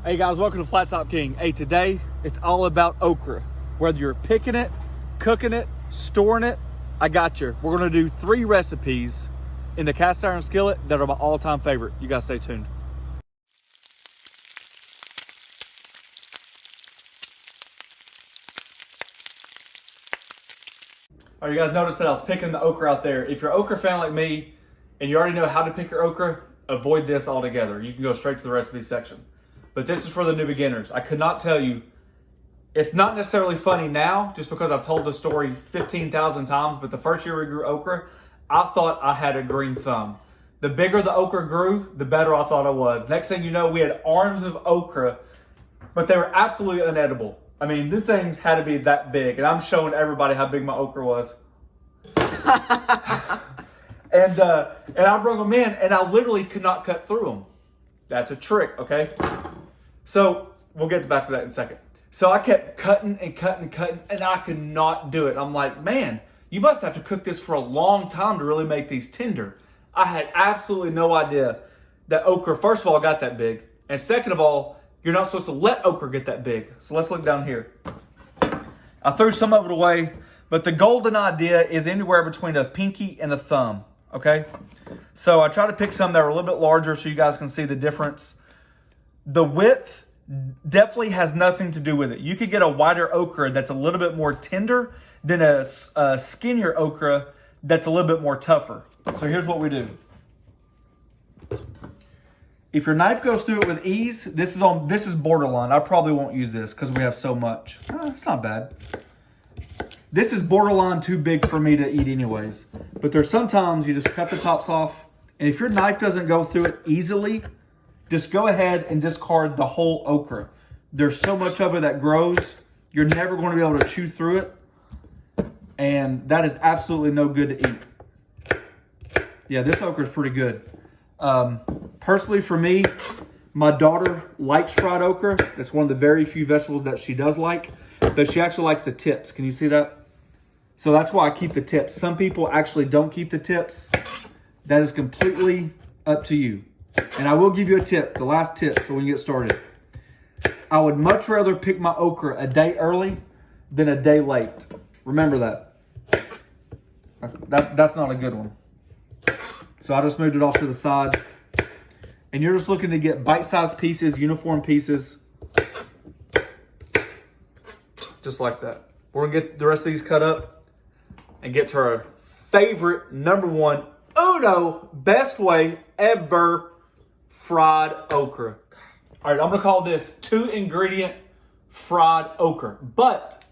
Hey guys, welcome to Flat Top King. Hey, today it's all about okra. Whether you're picking it, cooking it, storing it, I got you. We're gonna do 3 recipes in the cast iron skillet that are my all-time favorite. You guys stay tuned. All right, you guys noticed that I was picking the okra out there. If you're an okra fan like me and you already know how to pick your okra, avoid this altogether. You can go straight to the recipe section. But this is for the new beginners. I could not tell you, it's not necessarily funny now just because I've told the story 15,000 times, but the first year we grew okra, I thought I had a green thumb. The bigger the okra grew, the better I thought I was. Next thing you know, we had arms of okra, but they were absolutely unedible. I mean, these things had to be that big, and I'm showing everybody how big my okra was. and I brought them in, and I literally could not cut through them. That's a trick, okay? So we'll get back to that in a second. So I kept cutting and cutting and cutting, and I could not do it. I'm like, man, you must have to cook this for a long time to really make these tender. I had absolutely no idea that okra, first of all, got that big. And second of all, you're not supposed to let okra get that big. So let's look down here. I threw some of it away, but the golden idea is anywhere between a pinky and a thumb, okay? So I try to pick some that are a little bit larger so you guys can see the difference. The width definitely has nothing to do with it. You could get a wider okra that's a little bit more tender than a skinnier okra that's a little bit more tougher. So here's what we do. If your knife goes through it with ease, this is borderline. I probably won't use this because we have so much. It's not bad. This is borderline too big for me to eat anyways. But there's sometimes you just cut the tops off, and if your knife doesn't go through it easily, just go ahead and discard the whole okra. There's so much of it that grows, you're never going to be able to chew through it. And that is absolutely no good to eat. Yeah, this okra is pretty good. Personally for me, my daughter likes fried okra. That's one of the very few vegetables that she does like. But she actually likes the tips. Can you see that? So that's why I keep the tips. Some people actually don't keep the tips. That is completely up to you. And I will give you a tip, the last tip, so when you get started. I would much rather pick my okra a day early than a day late. Remember that. That's not a good one. So I just moved it off to the side. And you're just looking to get bite-sized pieces, uniform pieces. Just like that. We're going to get the rest of these cut up and get to our favorite, #1, best way ever fried okra. All right, I'm gonna call this 2-ingredient fried okra, but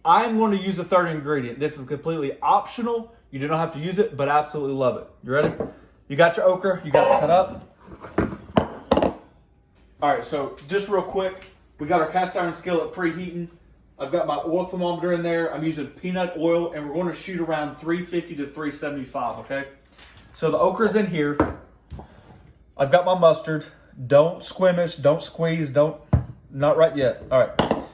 I'm going to use the 3rd ingredient. This is completely optional. You do not have to use it, but I absolutely love it. You ready? You got your okra, you got it cut up. All right, so just real quick, we got our cast iron skillet preheating. I've got my oil thermometer in there. I'm using peanut oil, and we're going to shoot around 350 to 375, okay? So the okra's in here. I've got my mustard. Don't squeamish, don't squeeze, not right yet. All right.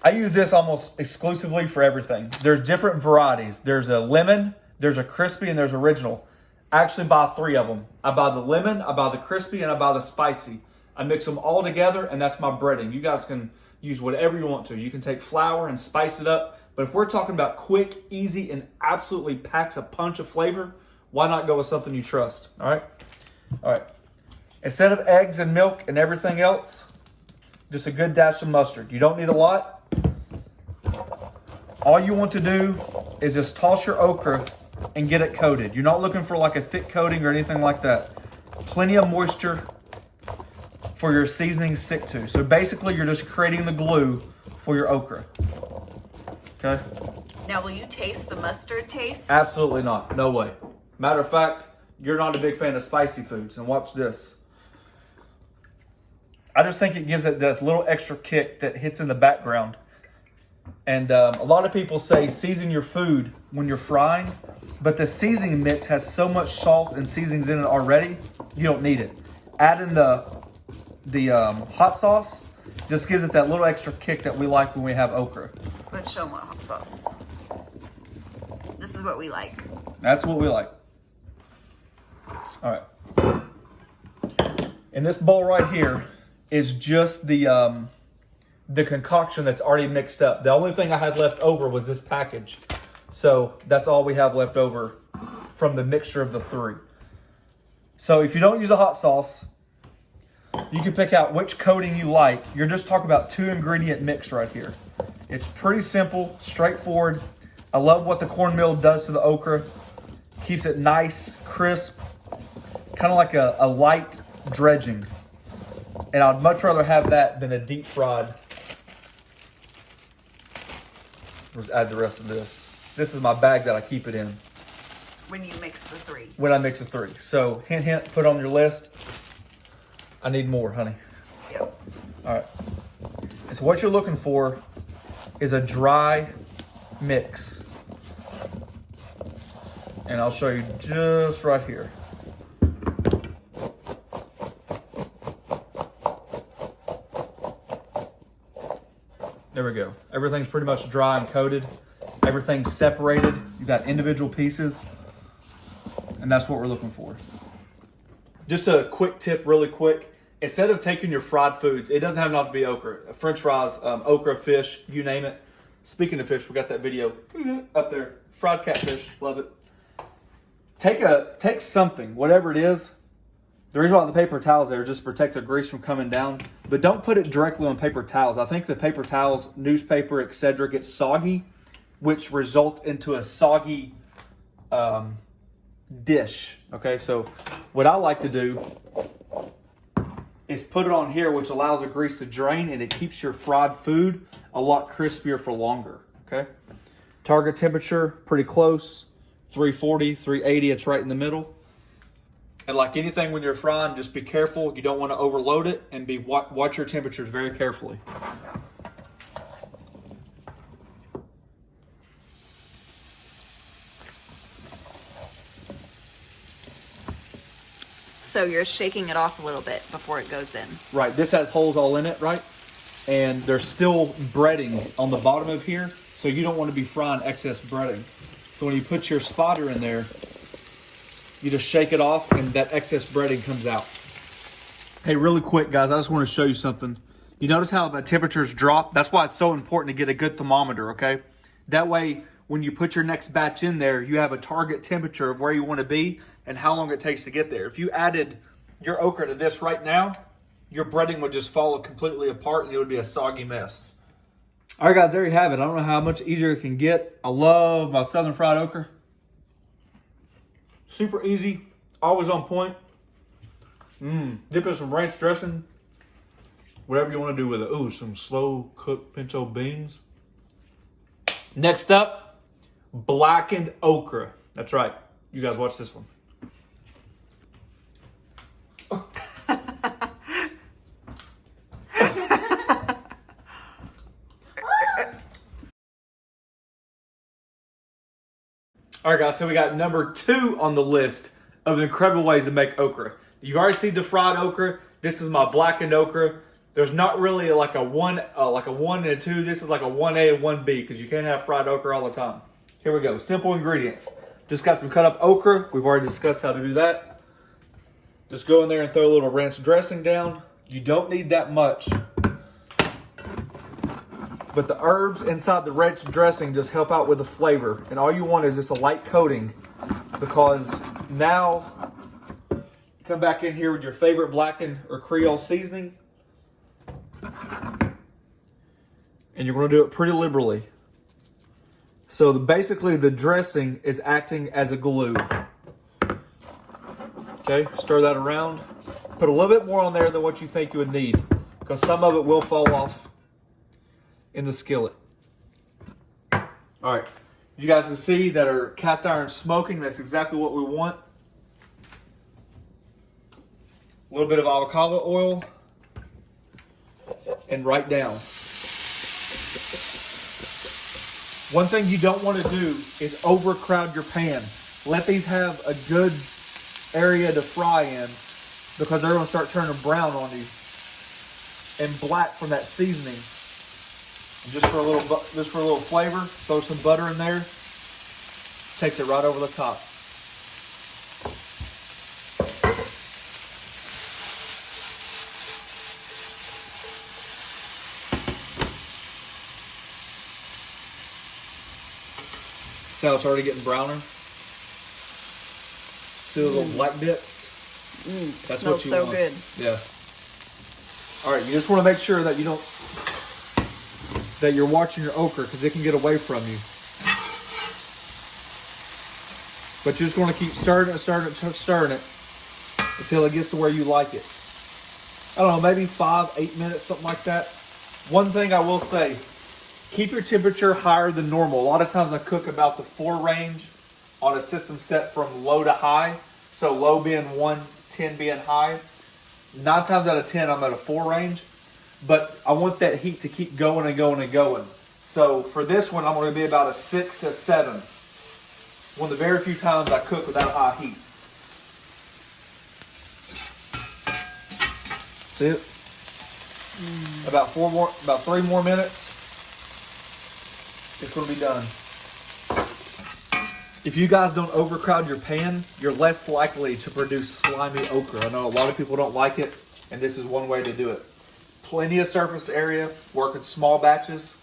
I use this almost exclusively for everything. There's different varieties. There's a lemon, there's a crispy, and there's original. I actually buy 3 of them. I buy the lemon, I buy the crispy, and I buy the spicy. I mix them all together, and that's my breading. You guys can use whatever you want to. You can take flour and spice it up. But if we're talking about quick, easy, and absolutely packs a punch of flavor, why not go with something you trust? All right? All right. Instead of eggs and milk and everything else, just a good dash of mustard. You don't need a lot. All you want to do is just toss your okra and get it coated. You're not looking for like a thick coating or anything like that. Plenty of moisture for your seasoning to stick to. So basically you're just creating the glue for your okra. Okay? Now will you taste the mustard taste? Absolutely not. No way. Matter of fact, you're not a big fan of spicy foods, and watch this. I just think it gives it this little extra kick that hits in the background. And a lot of people say season your food when you're frying, but the seasoning mix has so much salt and seasonings in it already, you don't need it. Add in the hot sauce, just gives it that little extra kick that we like when we have okra. Let's show them what hot sauce. This is what we like. That's what we like. All right. In this bowl right here is just the concoction that's already mixed up. The only thing I had left over was this package. So that's all we have left over from the mixture of the three. So if you don't use the hot sauce, you can pick out which coating you like. You're just talking about 2-ingredient mix right here. It's pretty simple, straightforward. I love what the cornmeal does to the okra. Keeps it nice, crisp, kind of like a light dredging. And I'd much rather have that than a deep fried. Let's add the rest of this. This is my bag that I keep it in. When you mix the three. When I mix the three. So hint, hint, put on your list. I need more, honey. Yep. All right. And so what you're looking for is a dry mix. And I'll show you just right here. There we go. Everything's pretty much dry and coated. Everything's separated. You've got individual pieces. And that's what we're looking for. Just a quick tip, really quick. Instead of taking your fried foods, it doesn't have to be okra. French fries, okra, fish, you name it. Speaking of fish, we got that video up there. Fried catfish, love it. Take something, whatever it is. The reason why the paper towels there is just to protect the grease from coming down. But don't put it directly on paper towels. I think the paper towels, newspaper, etc., gets soggy, which results into a soggy dish. Okay, so what I like to do is put it on here, which allows the grease to drain and it keeps your fried food a lot crispier for longer. Okay, target temperature pretty close, 340, 380. It's right in the middle. And like anything when you're frying, just be careful. You don't want to overload it, and watch your temperatures very carefully. So you're shaking it off a little bit before it goes in. Right, this has holes all in it, right? And there's still breading on the bottom of here, so you don't want to be frying excess breading. So when you put your spotter in there, you just shake it off and that excess breading comes out. Hey, really quick, guys, I just want to show you something. You notice how the temperatures drop? That's why it's so important to get a good thermometer, okay? That way, when you put your next batch in there, you have a target temperature of where you want to be and how long it takes to get there. If you added your okra to this right now, your breading would just fall completely apart and it would be a soggy mess. All right, guys, there you have it. I don't know how much easier it can get. I love my Southern fried okra. Super easy, always on point. Dip in some ranch dressing. Whatever you want to do with it. Ooh, some slow cooked pinto beans. Next up, blackened okra. That's right. You guys watch this one. All right, guys, so we got number 2 on the list of incredible ways to make okra. You've already seen the fried okra. This is my blackened okra. There's not really like a 1 and a 2. This is like a 1A and 1B because you can't have fried okra all the time. Here we go. Simple ingredients. Just got some cut up okra. We've already discussed how to do that. Just go in there and throw a little ranch dressing down. You don't need that much. But the herbs inside the ranch dressing just help out with the flavor. And all you want is just a light coating, because now you come back in here with your favorite blackened or Creole seasoning. And you're going to do it pretty liberally. So basically the dressing is acting as a glue. Okay, stir that around. Put a little bit more on there than what you think you would need, because some of it will fall off in the skillet. All right, you guys can see that our cast iron smoking. That's exactly what we want. A little bit of avocado oil, and right down. One thing you don't want to do is overcrowd your pan. Let these have a good area to fry in, because they're going to start turning brown on you and black from that seasoning. Just for a little flavor, throw some butter in there. Takes it right over the top. See how it's already getting browner? See those little black bits? That's smells what you want. Good. Yeah. All right, you just want to make sure that you're watching your okra because it can get away from you. But you just want to keep stirring it until it gets to where you like it. I don't know, maybe 5-8 minutes, something like that. One thing I will say, keep your temperature higher than normal. A lot of times I cook about the 4 range on a system set from low to high. So low being 1, 10 being high. 9 times out of 10, I'm at a 4 range. But I want that heat to keep going and going and going. So for this one, I'm going to be about a 6 to 7. One of the very few times I cook without high heat. See it? About 3 more minutes. It's going to be done. If you guys don't overcrowd your pan, you're less likely to produce slimy okra. I know a lot of people don't like it, and this is one way to do it. Plenty of surface area, work in small batches.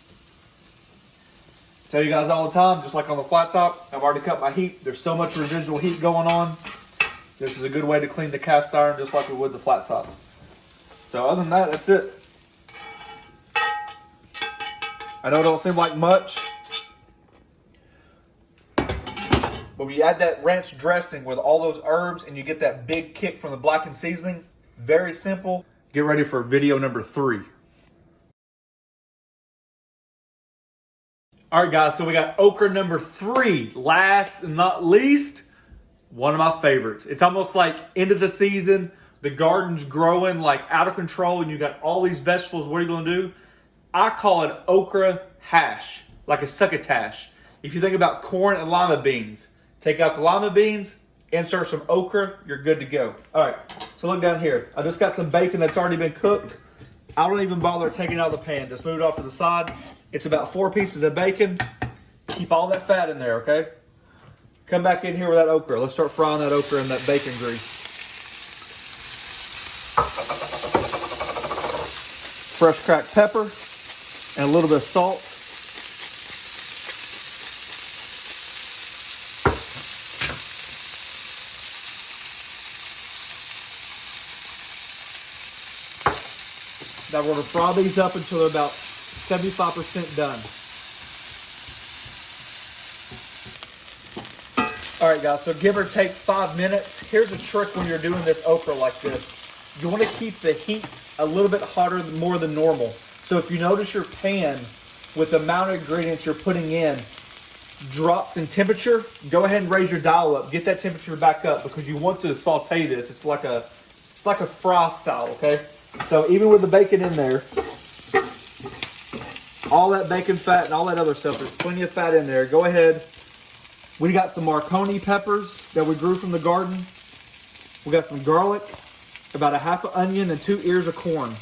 Tell you guys all the time, just like on the flat top, I've already cut my heat. There's so much residual heat going on. This is a good way to clean the cast iron just like we would the flat top. So other than that, that's it. I know it don't seem like much, but when you add that ranch dressing with all those herbs and you get that big kick from the blackened seasoning, very simple. Get ready for video number 3. All right, guys, so we got okra number 3. Last and not least, one of my favorites. It's almost like end of the season. The garden's growing like out of control and you got all these vegetables. What are you going to do? I call it Okra Hash, like a succotash. If you think about corn and lima beans, take out the lima beans, insert some okra, you're good to go. All right, so look down here. I just got some bacon that's already been cooked. I don't even bother taking it out of the pan. Just move it off to the side. It's about 4 pieces of bacon. Keep all that fat in there, okay? Come back in here with that okra. Let's start frying that okra in that bacon grease. Fresh cracked pepper and a little bit of salt. Now we're going to fry these up until they're about 75% done. All right, guys, so give or take 5 minutes. Here's a trick when you're doing this okra like this. You want to keep the heat a little bit hotter more than normal. So if you notice your pan with the amount of ingredients you're putting in drops in temperature, go ahead and raise your dial up. Get that temperature back up because you want to saute this. It's like a fry style, okay? So even with the bacon in there, all that bacon fat and all that other stuff, there's plenty of fat in there. Go ahead. We got some Marconi peppers that we grew from the garden. We got some garlic, about a half an onion, and 2 ears of corn.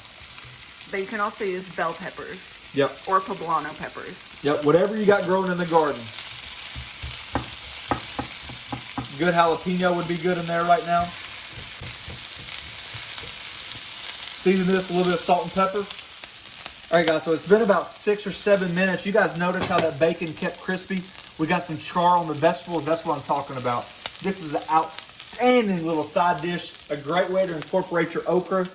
But you can also use bell peppers. Yep. Or poblano peppers. Yep, whatever you got growing in the garden. Good jalapeno would be good in there right now. Season this with a little bit of salt and pepper. All right, guys, so it's been about 6 or 7 minutes. You guys notice how that bacon kept crispy? We got some char on the vegetables. That's what I'm talking about. This is an outstanding little side dish. A great way to incorporate your okra.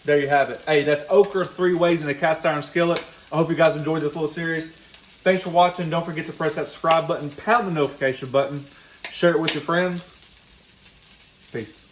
There you have it. Hey, that's okra 3 ways in a cast iron skillet. I hope you guys enjoyed this little series. Thanks for watching. Don't forget to press that subscribe button, pound the notification button, share it with your friends. Peace.